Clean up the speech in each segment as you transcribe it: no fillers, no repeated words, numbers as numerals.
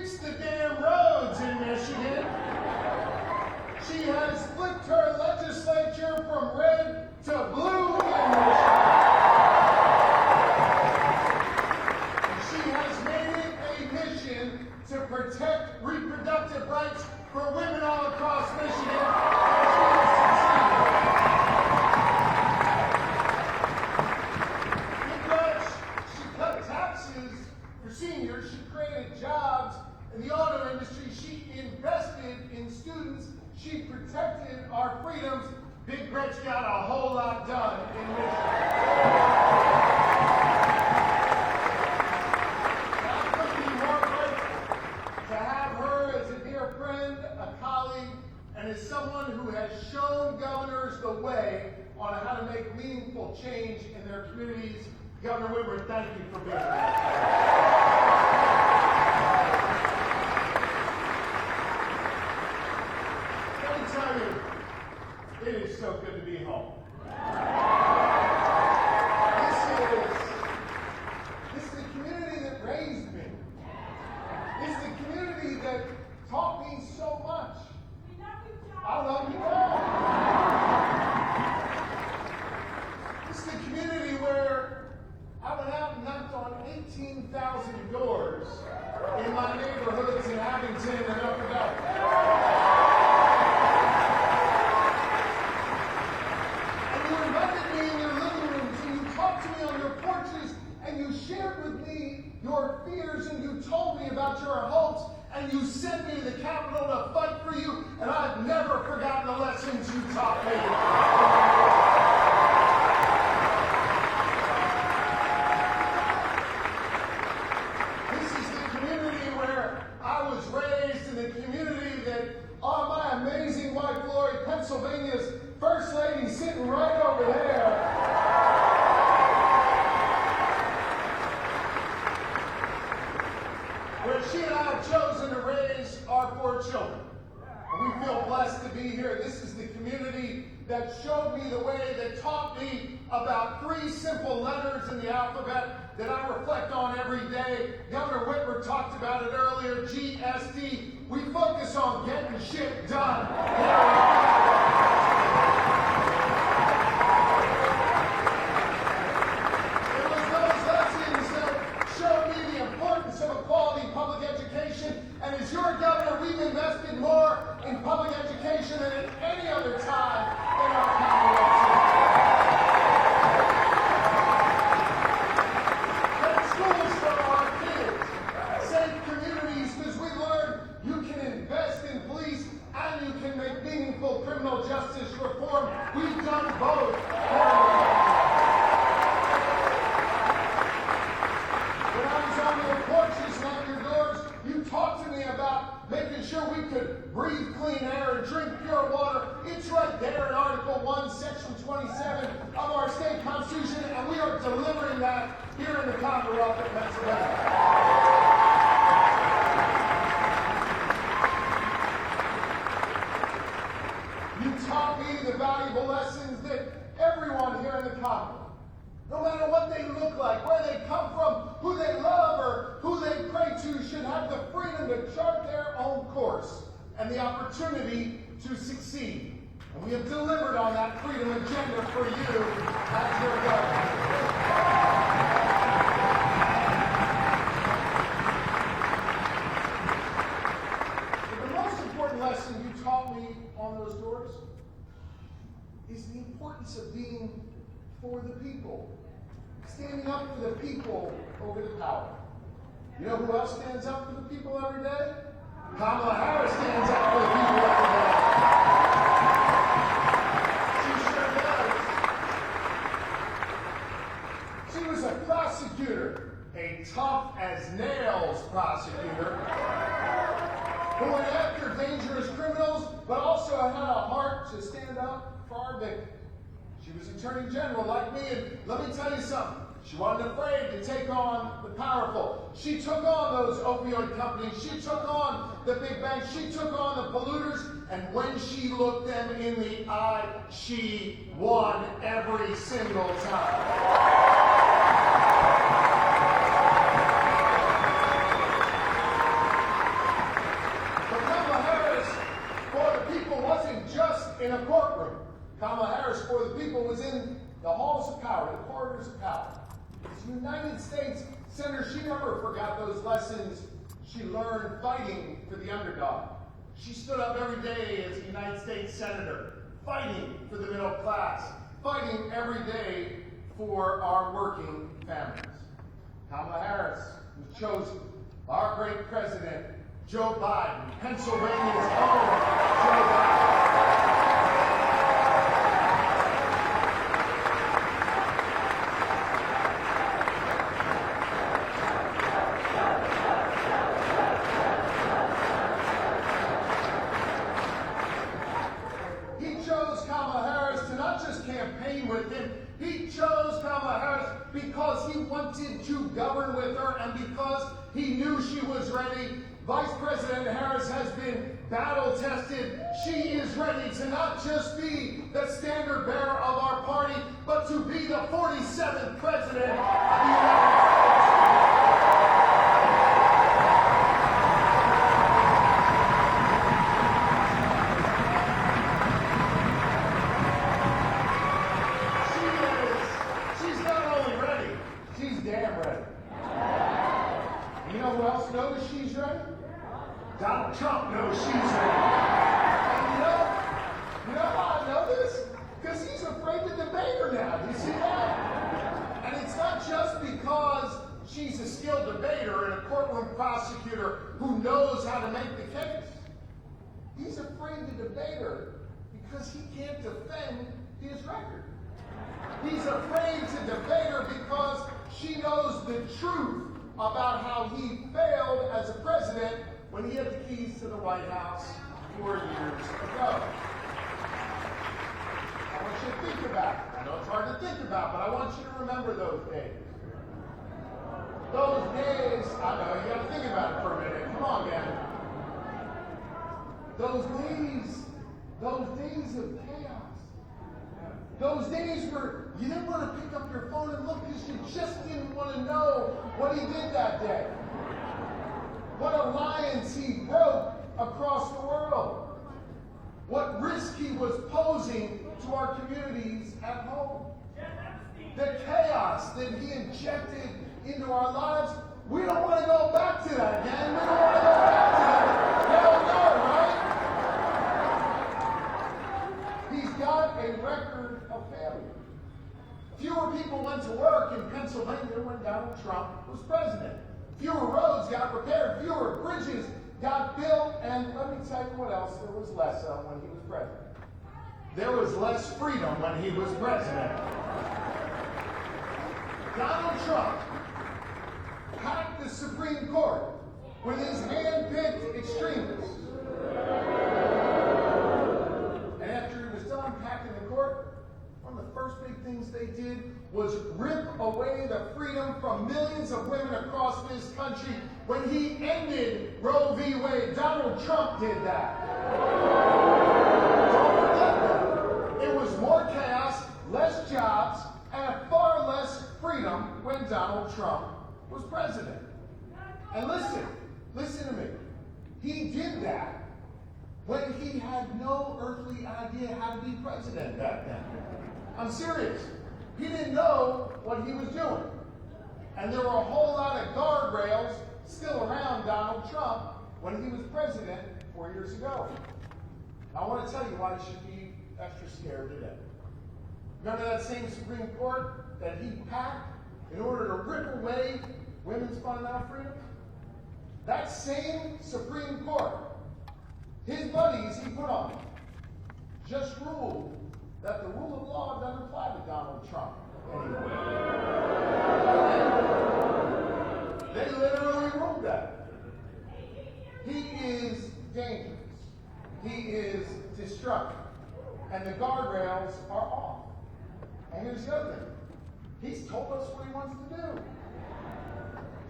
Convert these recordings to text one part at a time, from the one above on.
fixed the damn roads in Michigan. She has flipped her legislature from red to blue in Michigan. And she has made it a mission to protect reproductive rights for women all across Michigan. She cut taxes for seniors. She created jobs in the auto industry. She invested in students. She protected our freedoms. Big Gretch got a whole lot done in Michigan. I couldn't be more grateful to have her as a dear friend, a colleague, and as someone who has shown governors the way on how to make meaningful change in their communities. Governor Whitmer, thank you for being here. It is so good to be home. This is the community that raised me. It's the community that taught me so much. I love you all. This is the community where I went out and knocked on 18,000 doors in my neighborhoods in Abington and Upper Delaware. Shared with me your fears, and you told me about your hopes, and you sent me to the Capitol to fight for you, and I've never forgotten the lessons you taught me. This is the community where I was raised, in the community that on my amazing wife, Lori, Pennsylvania's First Lady, sitting right over there. She and I have chosen to raise our 4 children. And we feel blessed to be here. This is the community that showed me the way, that taught me about 3 simple letters in the alphabet that I reflect on every day. Governor Whitmer talked about it earlier, GSD. We focus on getting shit done. It was those lessons that showed me the importance of a quality public education, and as your governor, we've invested more in public education than at any other time in our Commonwealth. Great schools for our kids, safe communities, because we learned you can invest in police and you can make meaningful criminal justice reform. We've done both. Talk to me about making sure we could breathe clean air and drink pure water. It's right there in Article 1, Section 27 of our state constitution, and we are delivering that here in the Commonwealth of Pennsylvania. You taught me the valuable lessons that everyone here in the Commonwealth, no matter what they look like, where they come from, who they love, or who they pray to, should have the freedom to chart their own course and the opportunity to succeed. And we have delivered on that freedom agenda for you as your governor. But the most important lesson you taught me on those doors is the importance of being for the people. Standing up for the people over the power. You know who else stands up for the people every day? Kamala Harris stands up for the people every day. She sure does. She was a prosecutor, a tough as nails prosecutor, who went after dangerous criminals, but also had a heart to stand up for our victims. She was Attorney General like me, and let me tell you something. She wasn't afraid to take on the powerful. She took on those opioid companies. She took on the big banks. She took on the polluters. And when she looked them in the eye, she won every single time. a courtroom. Kamala Harris, for the people, was in the halls of power, the corridors of power. As a United States Senator, she never forgot those lessons she learned fighting for the underdog. She stood up every day as a United States Senator, fighting for the middle class, fighting every day for our working families. Kamala Harris, who chose our great president, Joe Biden, Pennsylvania's own Joe Biden. He chose Kamala Harris to not just campaign with him, he chose Kamala Harris because he wanted to govern with her and because he knew she was ready. Vice President Harris has been battle-tested. She is ready to not just be the standard bearer of our party, but to be the 47th President of the United States. She's not only ready, she's damn ready. You know who else knows she's ready? Donald Trump knows she's ready. And you know how I know this? Because he's afraid to debate her now. Do you see that? And it's not just because she's a skilled debater and a courtroom prosecutor who knows how to make the case. He's afraid to debate her because he can't defend his record. He's afraid to debate her because she knows the truth about how he failed as a president when he had the keys to the White House 4 years ago. I want you to think about it. I know it's hard to think about, but I want you to remember those days. Those days, I know, you got to think about it for a minute. Come on, man. Those days of chaos. Those days where you didn't want to pick up your phone and look because you just didn't want to know what he did that day. What alliance he broke across the world. What risk he was posing to our communities at home. The chaos that he injected into our lives. We don't want to go back to that again. We don't want to go back to that. Hell no, right? He's got a record of failure. Fewer people went to work in Pennsylvania when Donald Trump was president. Fewer roads got repaired, fewer bridges got built, and let me tell you what else there was less of when he was president. There was less freedom when he was president. Donald Trump packed the Supreme Court with his hand-picked extremists. And after he was done packing the court, one of the first big things they did was rip away the freedom from millions of women across this country. When he ended Roe v. Wade, Donald Trump did that. Don't forget that. It was more chaos, less jobs, and far less freedom when Donald Trump was president. And listen to me. He did that when he had no earthly idea how to be president back then. I'm serious. He didn't know what he was doing. And there were a whole lot of guardrails still around Donald Trump when he was president 4 years ago. I want to tell you why you should be extra scared today. Remember that same Supreme Court that he packed in order to rip away women's fundamental freedoms? That same Supreme Court, his buddies he put on, just ruled that the rule of law doesn't apply to Donald Trump anymore. They literally ruled that. He is dangerous. He is destructive. And the guardrails are off. And here's the other thing. He's told us what he wants to do.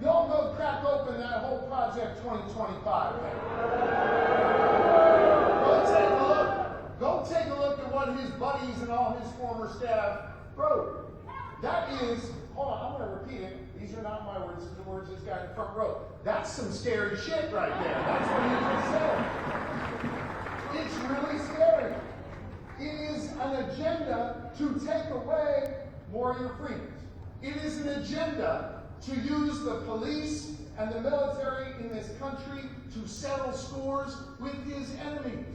Y'all go crack open that whole Project 2025 thing. Go take a look at what his buddies and all his former staff wrote. That is, hold on, I'm going to repeat it. These are not my words, these are the words this guy in the front row. That's some scary shit right there. That's what he just said. It's really scary. more of your freedoms. It is an agenda to use the police and the military in this country to settle scores with his enemies.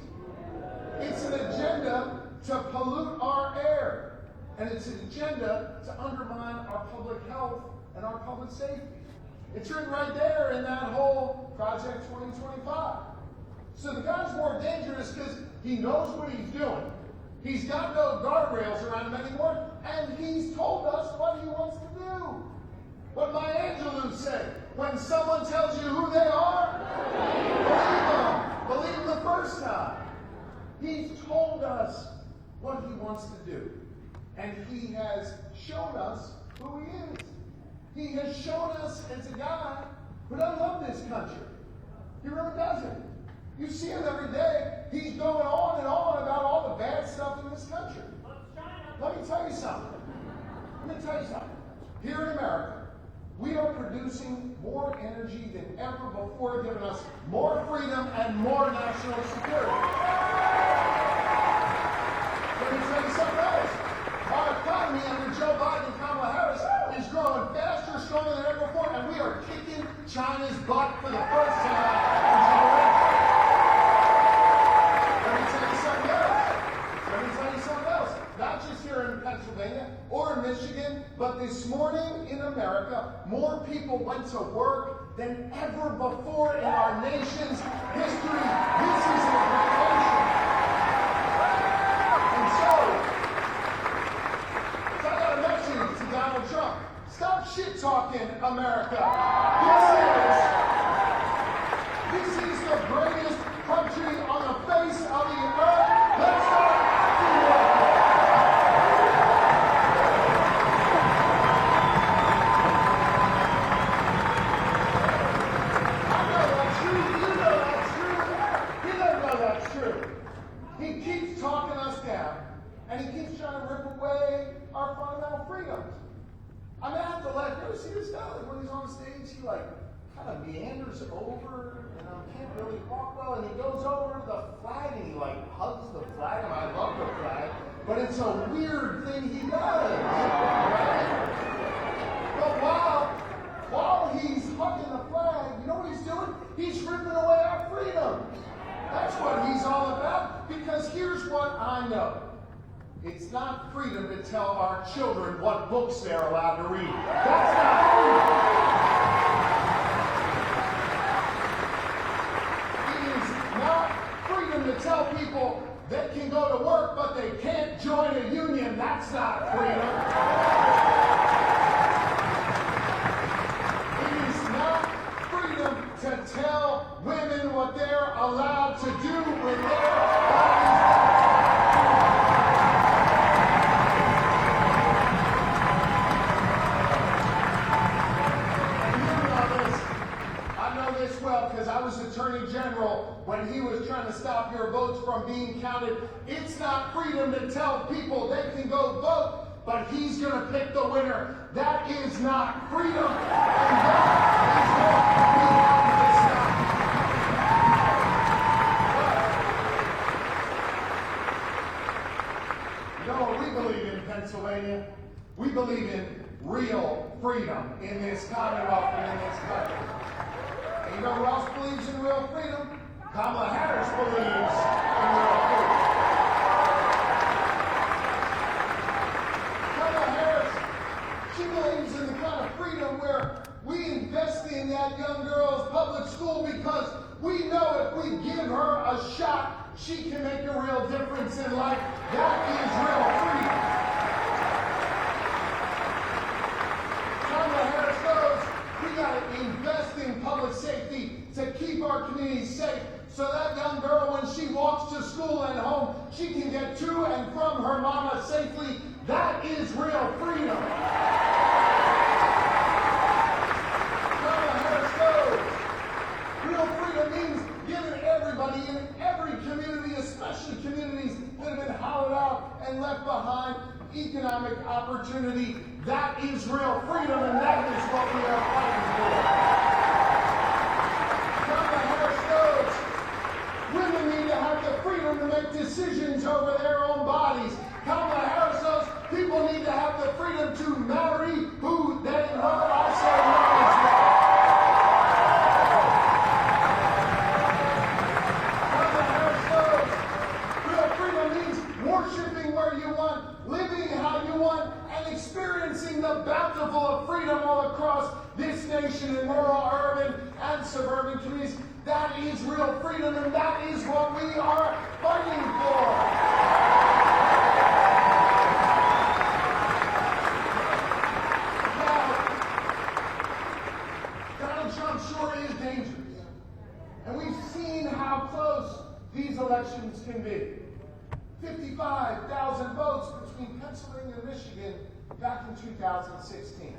It's an agenda to pollute our air. And it's an agenda to undermine our public health and our public safety. It's written right there in that whole Project 2025. So the guy's more dangerous because he knows what he's doing. He's got no guardrails around him anymore, and he's told us what he wants to do. What Maya Angelou said, when someone tells you who they are, believe them. Believe them the first time. He's told us what he wants to do. And he has shown us who he is. He has shown us as a guy who doesn't love this country. He really doesn't. You see him every day. He's going on and on about all the bad stuff in this country. Let me tell you something. Here in America, we are producing more energy than ever before, giving us more freedom and more national security. Let me tell you something else. Our economy under Joe Biden and Kamala Harris is growing faster, stronger than ever before, and we are kicking China's butt for the first time in generations. Let me tell you something else. Not just here in Pennsylvania or in Michigan, but this morning in America, more people went to work than ever before in our nation's history. This is a great nation. And so, to Donald Trump. Stop shit-talking, America. This is the greatest country on the face of the earth. Let's start acting like it. I know that's true. You know that's true. He doesn't know that's true. He keeps talking us down, and he keeps trying to rip away our fundamental freedoms. I mean, I have to laugh. You ever see this guy? Like when he's on stage, he like kind of meanders over and can't really walk well. And he goes over to the flag and he like hugs the flag. And I love the flag, but it's a weird thing he does. Right? But while he's hugging the flag, you know what he's doing? He's ripping away our freedoms. That's what he's all about. Because here's what I know. It's not freedom to tell our children what books they're allowed to read. That's not freedom. It is not freedom to tell people they can go to work, but they can't join a union. That's not freedom. It is not freedom to tell women what they're allowed to do with their bodies. Because I was Attorney General when he was trying to stop your votes from being counted. It's not freedom to tell people they can go vote, but he's going to pick the winner. That is not freedom. And that is what we have to stop. You know what we believe in Pennsylvania? We believe in real freedom in this Commonwealth and in this country. You know who else believes in real freedom? Kamala Harris believes in real freedom. Kamala Harris, she believes in the kind of freedom where we invest in that young girl's public school because we know if we give her a shot, she can make a real difference in life. That is real freedom. Kamala Harris knows we got to invest in public safety to keep our communities safe so that young girl, when she walks to school and home, she can get to and from her mama safely. That is real freedom. Kamala Harris knows real freedom means giving everybody in every community, especially communities that have been hollowed out and left behind, economic opportunity. That is real freedom, and that is what we are fighting for. Kamala Harris knows women need to have the freedom to make decisions over their own bodies. Kamala Harris knows people need to have the freedom is real freedom, and that is what we are fighting for. Now, Donald Trump sure is dangerous. And we've seen how close these elections can be. 55,000 votes between Pennsylvania and Michigan back in 2016.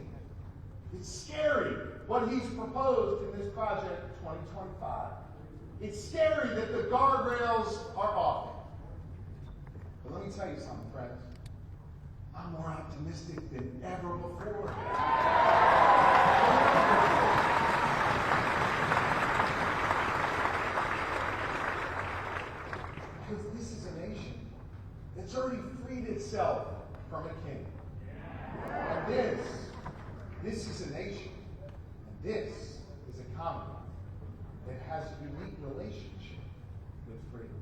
It's scary what he's proposed in this project 2025. It's scary that the guardrails are off. But let me tell you something, friends. I'm more optimistic than ever before. Because this is a nation that's already freed itself from a king. And this is a nation, and this is a commonwealth that has a unique relationship with freedom.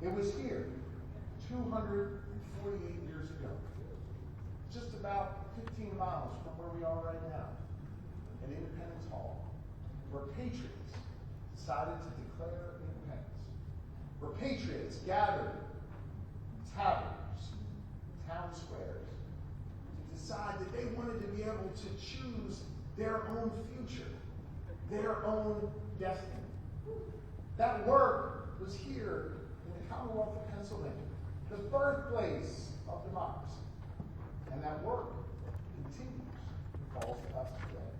It was here 248 years ago, just about 15 miles from where we are right now, at Independence Hall, where patriots decided to declare independence, where patriots gathered in taverns, town squares, decide that they wanted to be able to choose their own future, their own destiny. That work was here in the Commonwealth of Pennsylvania, the birthplace of democracy. And that work continues and falls to us today.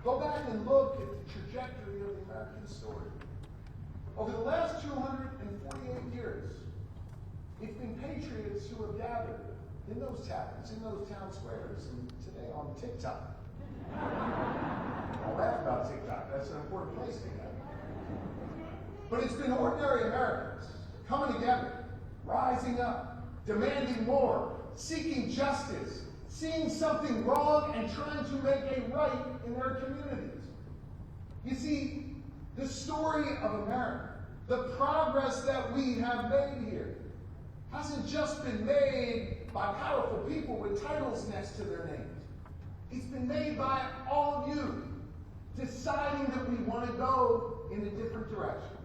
Go back and look at the trajectory of the American story. Over the last 248 years, it's been patriots who have gathered in those taverns, in those town squares, and today on TikTok. I'll laugh about TikTok. That's an important place to gather. But it's been ordinary Americans coming together, rising up, demanding more, seeking justice, seeing something wrong and trying to make a right in their communities. You see, the story of America, the progress that we have made here, hasn't just been made by powerful people with titles next to their names. It's been made by all of you deciding that we want to go in a different direction,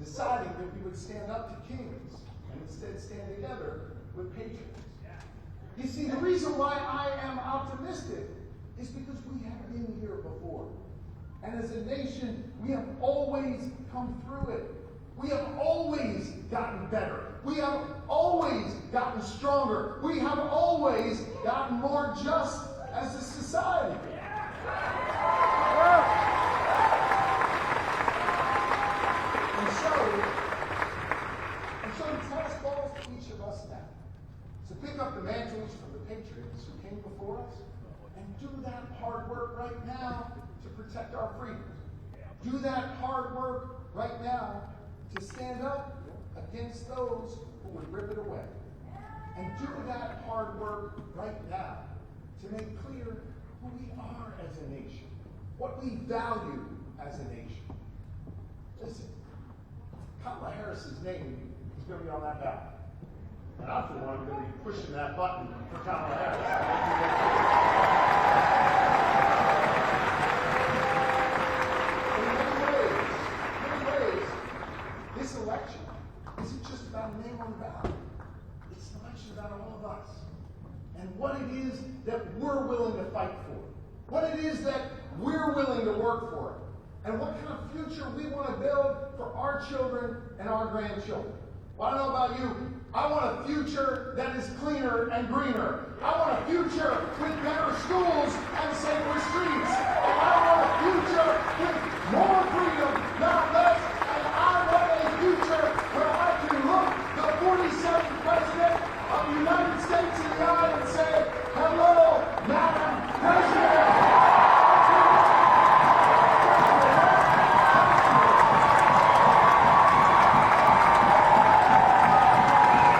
deciding that we would stand up to kings and instead stand together with patriots. You see, the reason why I am optimistic is because we have been here before. And as a nation, we have always come through it. We have always gotten better. We have always gotten stronger. We have always gotten more just as a society. And so the task falls to each of us now to pick up the mantles from the patriots who came before us and do that hard work right now to protect our freedoms. Do that hard work right now to stand up against those who would rip it away. And do that hard work right now to make clear who we are as a nation, what we value as a nation. Listen, Kamala Harris's name is going to be on that ballot. And I'm the one going to be pushing that button for Kamala Harris. This election isn't just about a name on the ballot. It's an election about all of us and what it is that we're willing to fight for, what it is that we're willing to work for, and what kind of future we want to build for our children and our grandchildren. Well, I don't know about you. I want a future that is cleaner and greener. I want a future with better schools.